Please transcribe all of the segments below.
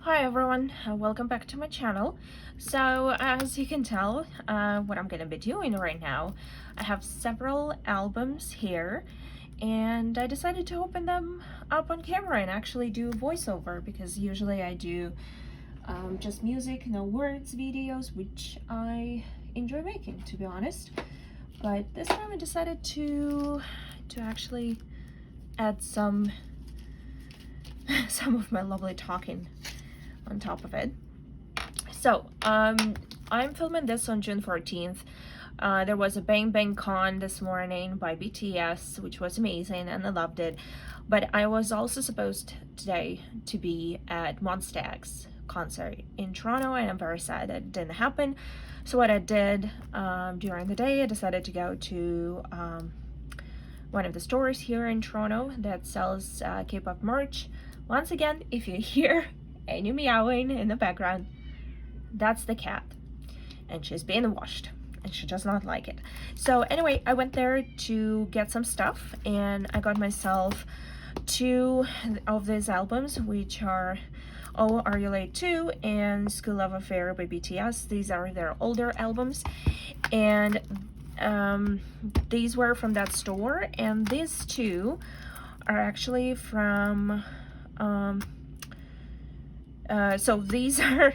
Hi everyone, welcome back to my channel. So as you can tell, what I'm gonna be doing right now, I have several albums here and I decided to open them up on camera and actually do a voiceover, because usually I do just music, no words videos, which I enjoy making, to be honest. But this time I decided to actually add some of my lovely talking on top of it. So I'm filming this on June 14th. There was a Bang Bang Con this morning by BTS, which was amazing and I loved it. But I was also supposed today to be at Monsta X concert in Toronto, and I'm very sad that it didn't happen. So what I did during the day, I decided to go to one of the stores here in Toronto that sells K-pop merch. Once again, if you hear any meowing in the background, that's the cat, and she's being washed and she does not like it. So anyway, I went there to get some stuff and I got myself two of these albums, which are Oh Are You Late Too and School Love Affair by BTS. These are their older albums, and these were from that store, and these two are actually from so these are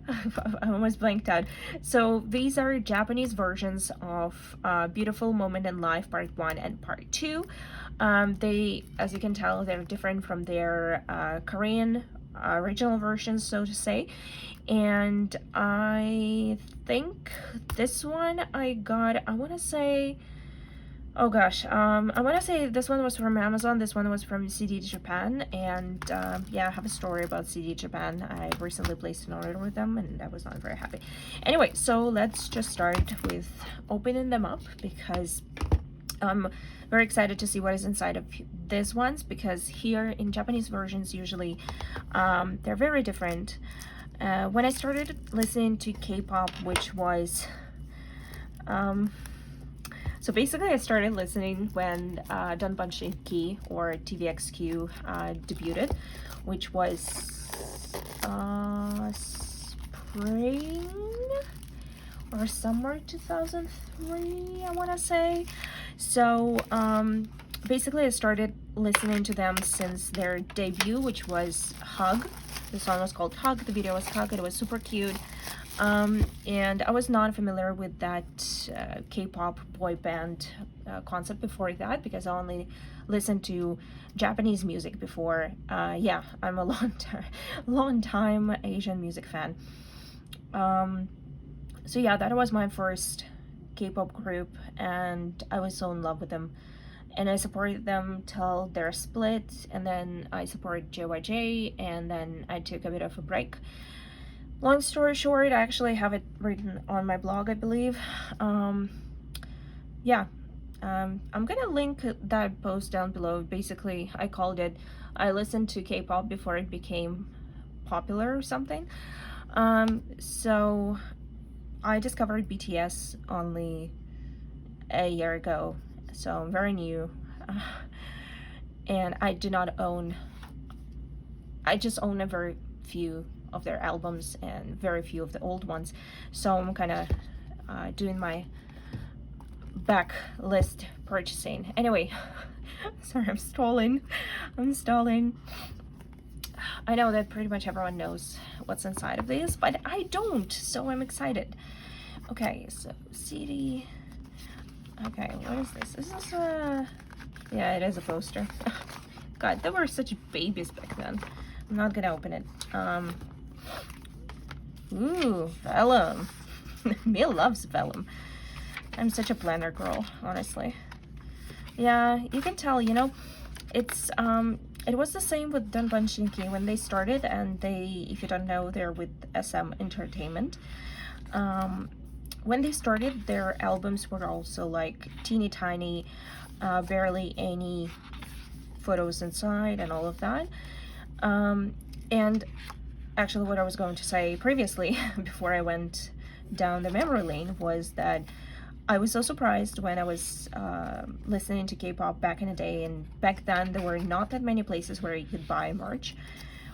I almost blanked out. So these are Japanese versions of Beautiful Moment in Life Part 1 and Part 2. They, as you can tell, they're different from their Korean original versions, so to say. And I think this one I got, I want to say, oh gosh, I want to say this one was from Amazon, this one was from CD Japan, and yeah, I have a story about CD Japan. I recently placed an order with them and I was not very happy. Anyway, so let's just start with opening them up, because I'm very excited to see what is inside of these ones, because here in Japanese versions usually they're very different. When I started listening to K-pop, which was so basically I started listening when Donbanshinki or TVXQ debuted, which was spring or summer 2003, I want to say. So basically I started listening to them since their debut, which was Hug. The song was called Hug, the video was Hug, it was super cute. And I was not familiar with that K-pop boy band concept before that, because I only listened to Japanese music before. Yeah, I'm a long time Asian music fan. So yeah, that was my first K-pop group, and I was so in love with them. And I supported them till their split, and then I supported JYJ, and then I took a bit of a break. Long story short, I actually have it written on my blog, I believe. Yeah, I'm gonna link that post down below. Basically, I called it, I listened to K-pop before it became popular or something. So I discovered BTS only a year ago, so I'm very new. And I do not own, I just own a very few of their albums and very few of the old ones, so I'm kind of doing my backlist purchasing. Anyway, sorry, I'm stalling. I know that pretty much everyone knows what's inside of this, but I don't, so I'm excited. Okay, so CD. Okay, what is this? Is this a... yeah, it is a poster. God, they were such babies back then. I'm not gonna open it. Ooh, vellum. Mia loves vellum. I'm such a planner girl, honestly. Yeah, you can tell, you know, it's it was the same with Donbanshinki when they started, and they, if you don't know, they're with SM Entertainment. When they started, their albums were also like teeny tiny, barely any photos inside and all of that. And actually what I was going to say previously before I went down the memory lane was that I was so surprised when I was listening to K-pop back in the day, and back then there were not that many places where you could buy merch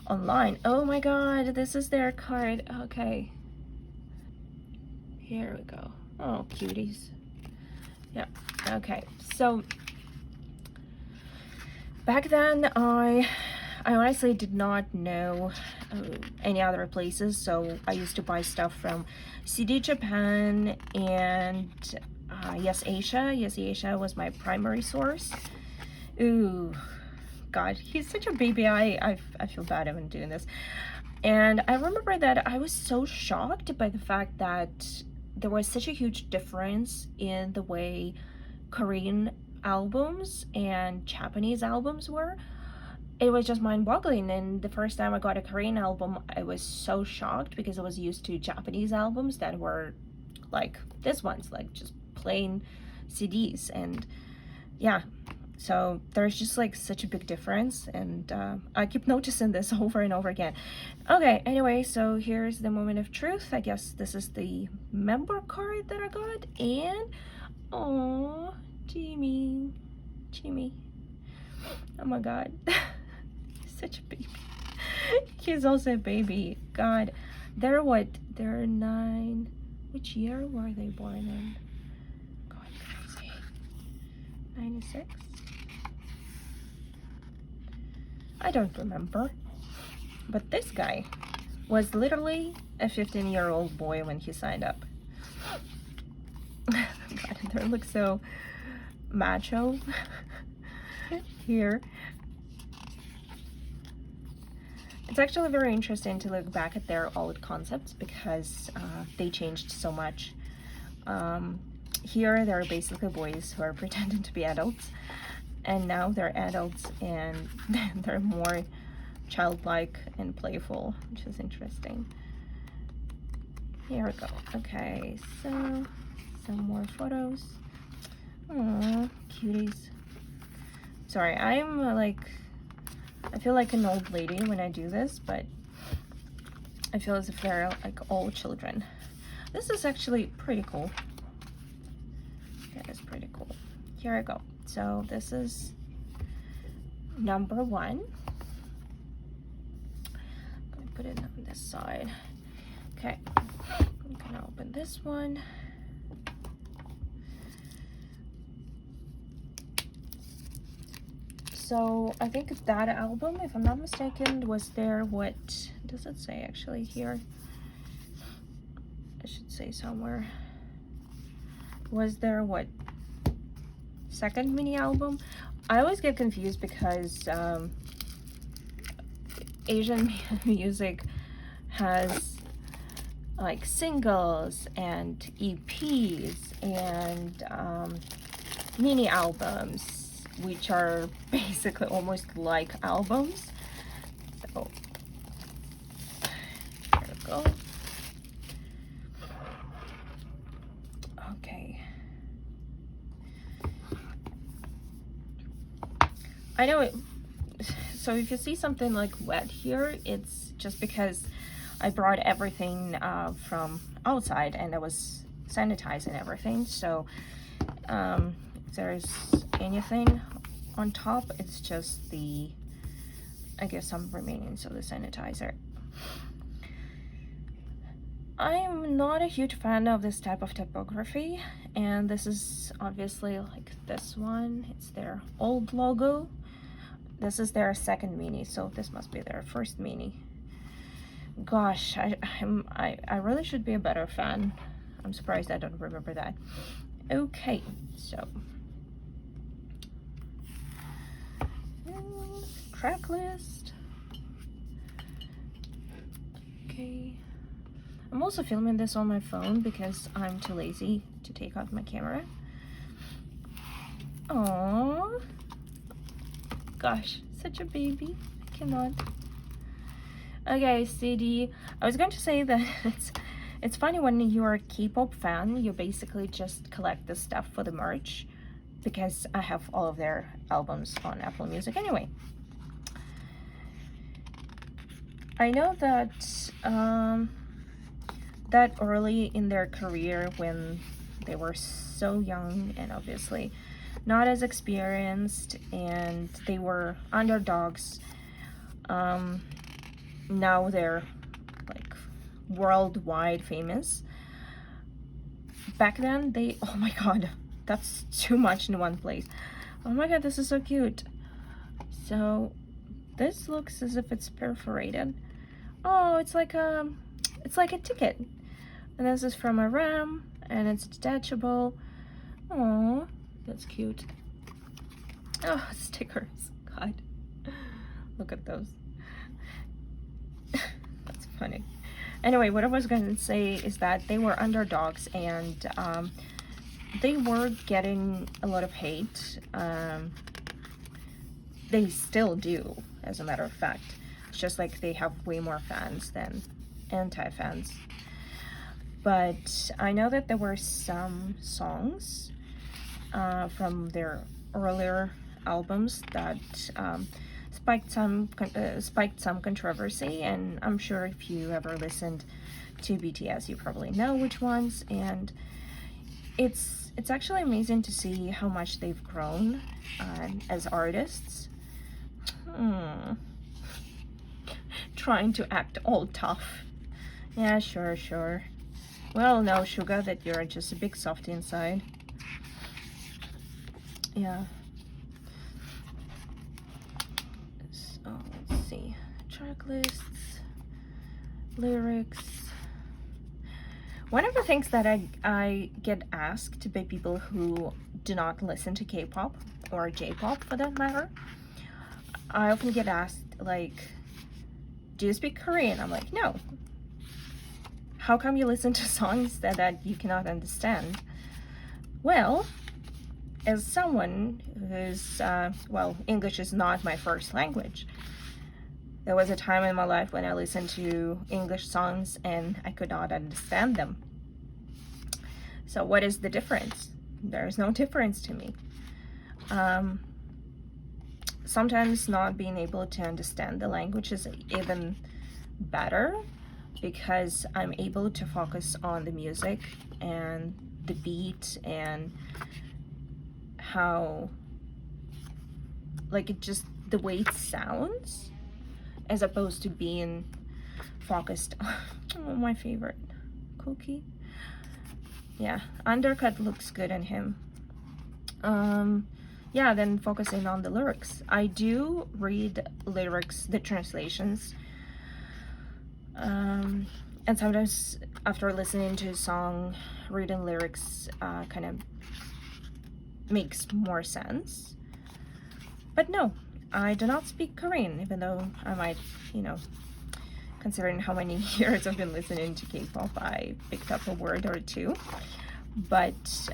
online. Oh my god, this is their card. Okay. Here we go. Oh, cuties. Yeah, okay. So back then, I honestly did not know any other places, so I used to buy stuff from CD Japan and Yes Asia. Yes Asia was my primary source. Ooh, God, he's such a baby. I feel bad even doing this. And I remember that I was so shocked by the fact that there was such a huge difference in the way Korean albums and Japanese albums were. It was just mind-boggling, and the first time I got a Korean album, I was so shocked because I was used to Japanese albums that were like this ones, like just plain CDs. And yeah, so there's just like such a big difference, and I keep noticing this over and over again. Okay, anyway, so here's the moment of truth. I guess this is the member card that I got, and oh, Jimmy. Oh my god. Such a baby. He's also a baby. God, they're what? They're 9. Which year were they born in? God, crazy. 96? I don't remember. But this guy was literally a 15-year-old boy when he signed up. God, they look so macho here. It's actually very interesting to look back at their old concepts because they changed so much. Here they're basically boys who are pretending to be adults, and now they're adults and they're more childlike and playful, which is interesting. Here we go. Okay, so some more photos. Aww, cuties. Sorry, I'm I feel like an old lady when I do this, but I feel as if they're like all children. This is actually pretty cool. That is pretty cool. Here I go. So this is number 1. I'm gonna put it on this side. Okay, I'm gonna open this one. So I think that album, if I'm not mistaken, was there, what does it say actually here? I should say somewhere. Was there, what, second mini album? I always get confused because Asian music has like singles and EPs and mini albums, which are basically almost like albums. So there we go. Okay. I know it. So if you see something like wet here, it's just because I brought everything from outside and I was sanitizing everything. So if there's anything on top, it's just the, I guess, some remains of the sanitizer. I'm not a huge fan of this type of typography, and this is obviously like this one. It's their old logo. This is their second mini, so this must be their first mini. Gosh, I really should be a better fan. I'm surprised I don't remember that. Okay, so track list. Okay, I'm also filming this on my phone because I'm too lazy to take out my camera. Aww, gosh, such a baby. I cannot. Okay, CD. I was going to say that it's funny when you're a K-pop fan, you basically just collect this stuff for the merch, because I have all of their albums on Apple Music anyway. I know that that early in their career, when they were so young and obviously not as experienced and they were underdogs, now they're like worldwide famous. Back then they, oh my god, that's too much in one place. Oh my god, this is so cute. So this looks as if it's perforated. Oh, it's like a ticket. And this is from a RAM, and it's detachable. Oh, that's cute. Oh, stickers. God, look at those. That's funny. Anyway, what I was going to say is that they were underdogs, and they were getting a lot of hate. They still do, as a matter of fact. It's just like they have way more fans than anti-fans. But I know that there were some songs from their earlier albums that spiked some controversy, and I'm sure if you ever listened to BTS, you probably know which ones. And it's actually amazing to see how much they've grown as artists. Trying to act all tough. Yeah, sure. Well, no, Suga, that you're just a big softie inside. Yeah. So, let's see. Track lists, lyrics. One of the things that I get asked by people who do not listen to K-pop, or J-pop for that matter, I often get asked, like, do you speak Korean? I'm like, no. How come you listen to songs that you cannot understand? Well, as someone who's, well, English is not my first language. There was a time in my life when I listened to English songs and I could not understand them. So what is the difference? There's no difference to me. Sometimes not being able to understand the language is even better, because I'm able to focus on the music and the beat and how, like, it just, the way it sounds, as opposed to being focused oh, my favorite cookie. Yeah, undercut looks good on him. Yeah, then focusing on the lyrics. I do read lyrics, the translations, and sometimes after listening to a song, reading lyrics kind of makes more sense. But no, I do not speak Korean, even though I might, you know, considering how many years I've been listening to K-pop, I picked up a word or two. But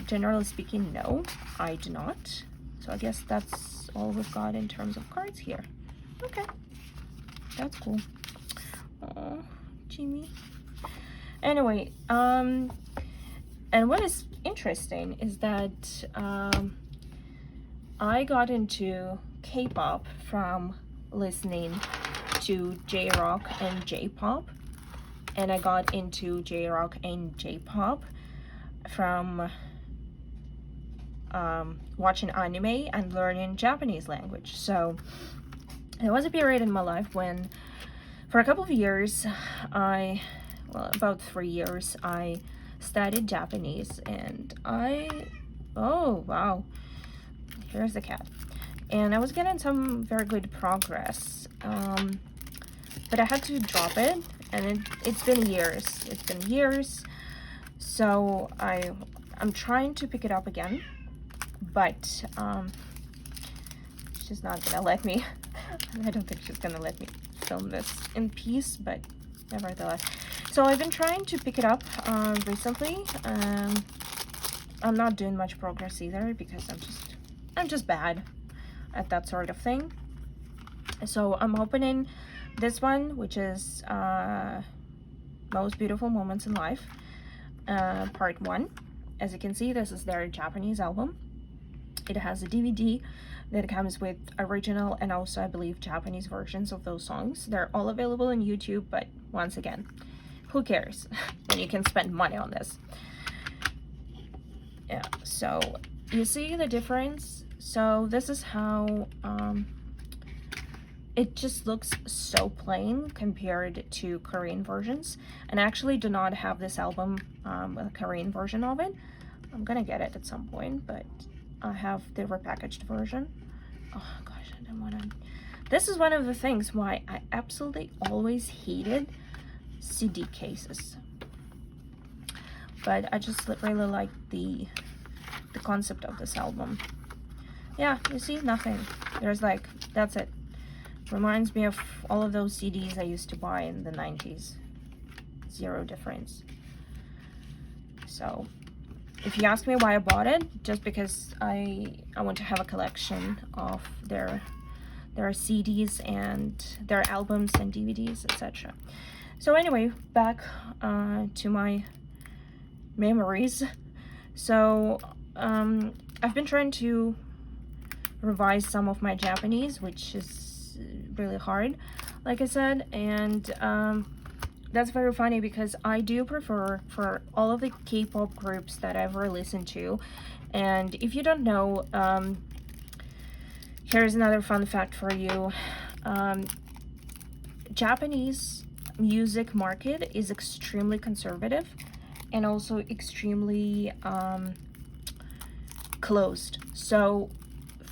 generally speaking, no, I do not. So I guess that's all we've got in terms of cards here. Okay, that's cool. Oh, Jimmy. Anyway, and what is interesting is that I got into K-pop from listening to J-rock and J-pop, and I got into J-rock and J-pop from watching anime and learning Japanese language. So there was a period in my life when, for a couple of years, about 3 years, I studied Japanese, and oh wow, here's the cat. And I was getting some very good progress, but I had to drop it, and it's been years. So I'm trying to pick it up again, but she's not gonna let me. I don't think she's gonna let me film this in peace, but nevertheless. So I've been trying to pick it up recently. I'm not doing much progress either, because I'm just bad at that sort of thing. So I'm opening this one, which is Most Beautiful Moments in Life, part 1. As you can see, this is their Japanese album. It has a DVD that comes with original and also, I believe, Japanese versions of those songs. They're all available on YouTube, but once again, who cares when you can spend money on this? Yeah, so you see the difference. So this is how it just looks so plain compared to Korean versions. And I actually do not have this album, a Korean version of it. I'm gonna get it at some point, but I have the repackaged version. Oh gosh, I don't want to. This is one of the things why I absolutely always hated CD cases. But I just really like the concept of this album. Yeah, you see, nothing. There's like, that's it. Reminds me of all of those CDs I used to buy in the 90s. Zero difference. So, if you ask me why I bought it, just because I want to have a collection of their CDs and their albums and DVDs, etc. So anyway, back to my memories. So I've been trying to revise some of my Japanese, which is really hard, like I said, and that's very funny because I do prefer for all of the K-pop groups that I've ever listened to. And if you don't know, here's another fun fact for you. Japanese music market is extremely conservative and also extremely closed. So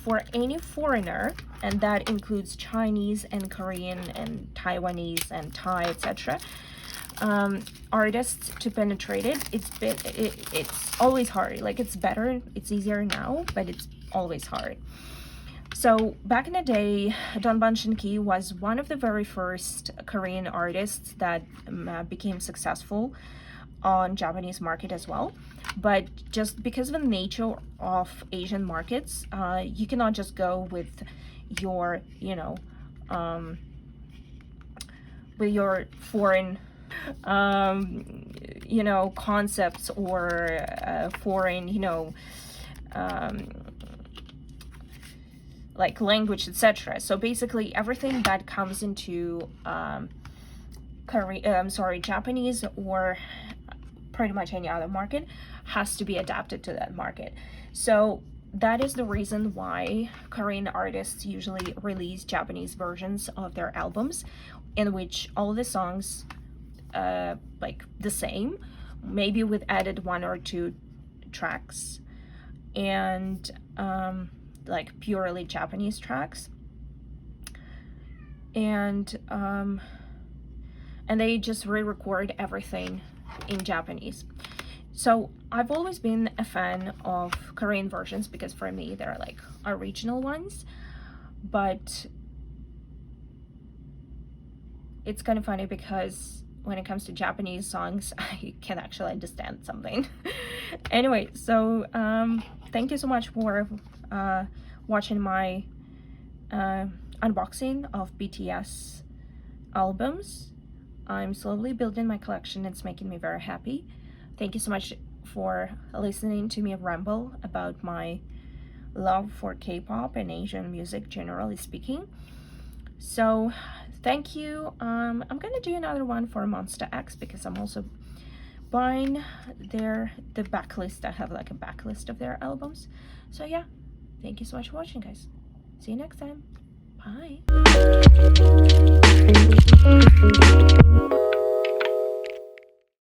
for any foreigner, and that includes Chinese and Korean and Taiwanese and Thai, etc., artists to penetrate it, it's always hard. Like, it's better, it's easier now, but it's always hard. So back in the day, Dongbang Shinki was one of the very first Korean artists that became successful on Japanese market as well. But just because of the nature of Asian markets, you cannot just go with your, with your foreign, concepts or foreign, like language, etc. So basically, everything that comes into Japanese or pretty much any other market has to be adapted to that market. So that is the reason why Korean artists usually release Japanese versions of their albums, in which all the songs like the same, maybe with added 1 or 2 tracks, and like purely Japanese tracks, and they just re-record everything in Japanese. So I've always been a fan of Korean versions because for me they're like original ones, but it's kind of funny because when it comes to Japanese songs, I can actually understand something. Anyway, so thank you so much for watching my unboxing of BTS albums. I'm slowly building my collection. It's making me very happy. Thank you so much for listening to me ramble about my love for K-pop and Asian music, generally speaking. So thank you. I'm gonna do another one for Monster X because I'm also buying the backlist. I have like a backlist of their albums. So yeah, thank you so much for watching, guys. See you next time. Bye.